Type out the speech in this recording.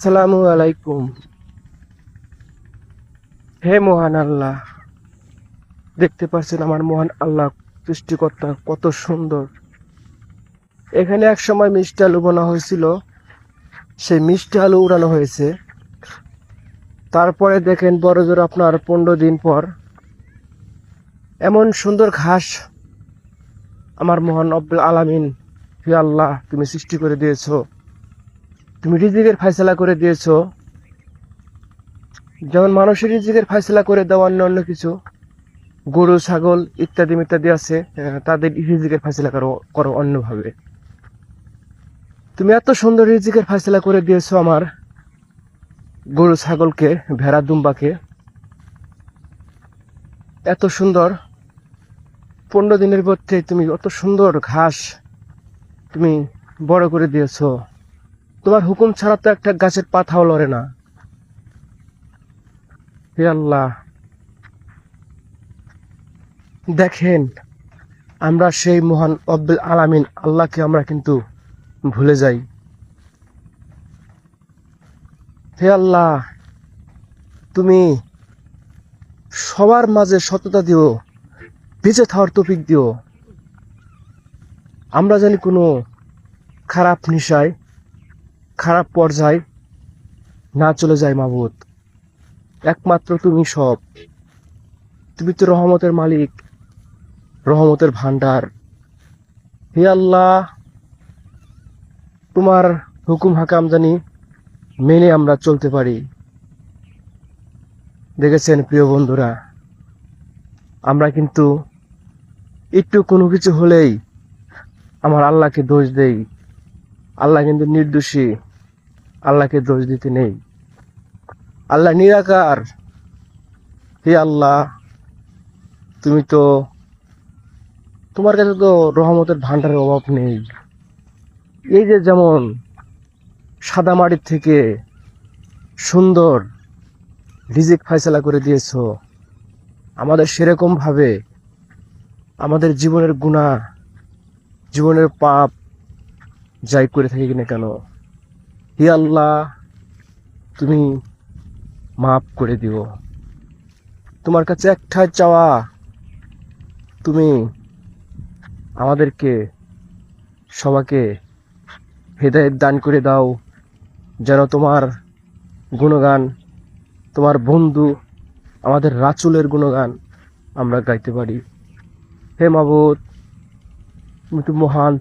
আসসালামু আলাইকুম। হে মহান আল্লাহ, দেখতে পাচ্ছেন আমার মহান আল্লাহ সৃষ্টিকর্তা কত সুন্দর। এখানে এক সময় মিষ্টি আলু বোনা হয়েছিল, সেই মিষ্টি আলু উড়ানো হয়েছে। তারপরে দেখেন বড় জোর আপনার 15 দিন পর এমন সুন্দর ঘাস আমার মহান রব্বুল আলামিন, হে আল্লাহ, তুমি সৃষ্টি করে দিয়েছো। তুমি রিজিকের ফায়সালা করে দিয়েছো। যেমন মানুষের রিজিকের ফায়সালা করে দেওয়া অন্য কিছু গরু ছাগল ইত্যাদি ইত্যাদি আছে, তাদের রিজিকের ফায়সালা করো করো অন্যভাবে। তুমি এত সুন্দর রিজিকের ফায়সালা করে দিয়েছো আমার গরু ছাগলকে, ভেড়া দুম্বাকে। এত সুন্দর 15 দিনের মধ্যে তুমি অত সুন্দর ঘাস তুমি বড় করে দিয়েছো। তোমার হুকুম ছাড়া তো একটা গাছের পাতাও লড়ে না। হে আল্লাহ, দেখেন আমরা সেই মহান রব্বুল আলামিন আল্লাহকে আমরা কিন্তু ভুলে যাই। হে আল্লাহ, তুমি সবার মাঝে সততা দিও, বেঁচে থাকার তৌফিক দিও। আমরা জানি কোনো খারাপ নিশায় খারাপ পর্যায়ে না চলে যায় মাবুদ। একমাত্র তুমি সব, তুমি তো রহমতের মালিক, রহমতের ভান্ডার। হে আল্লাহ, তোমার হুকুম হাকাম জানি মেনে আমরা চলতে পারি। দেখেছেন প্রিয় বন্ধুরা, আমরা কিন্তু একটু কোনো কিছু হলেই আমার আল্লাহকে দোষ দেই। আল্লাহ কিন্তু নির্দোষী, আল্লাহকে দোষ দিতে নেই। আল্লাহ নিরাকার। হে আল্লাহ, তুমি তো, তোমার কাছে তো রহমতের ভান্ডারের অভাব নেই। এই যে যেমন সাদা মাটির থেকে সুন্দর রিজিক ফায়সালা করে দিয়েছো, আমাদের সেরকম ভাবে আমাদের জীবনের গুনাহ, জীবনের পাপ যাই করে থাকি না কেন, হে আল্লাহ, তুমি মাফ করে দিও। তোমার কাছে একটাই চাওয়া, তুমি আমাদেরকে সবাইকে হেদায়েত দান করে দাও, যেন তোমার গুণগান, তোমার বন্ধু আমাদের রাসূলের গুণগান আমরা গাইতে পারি। হে মাবুদ, তুমি তো মহান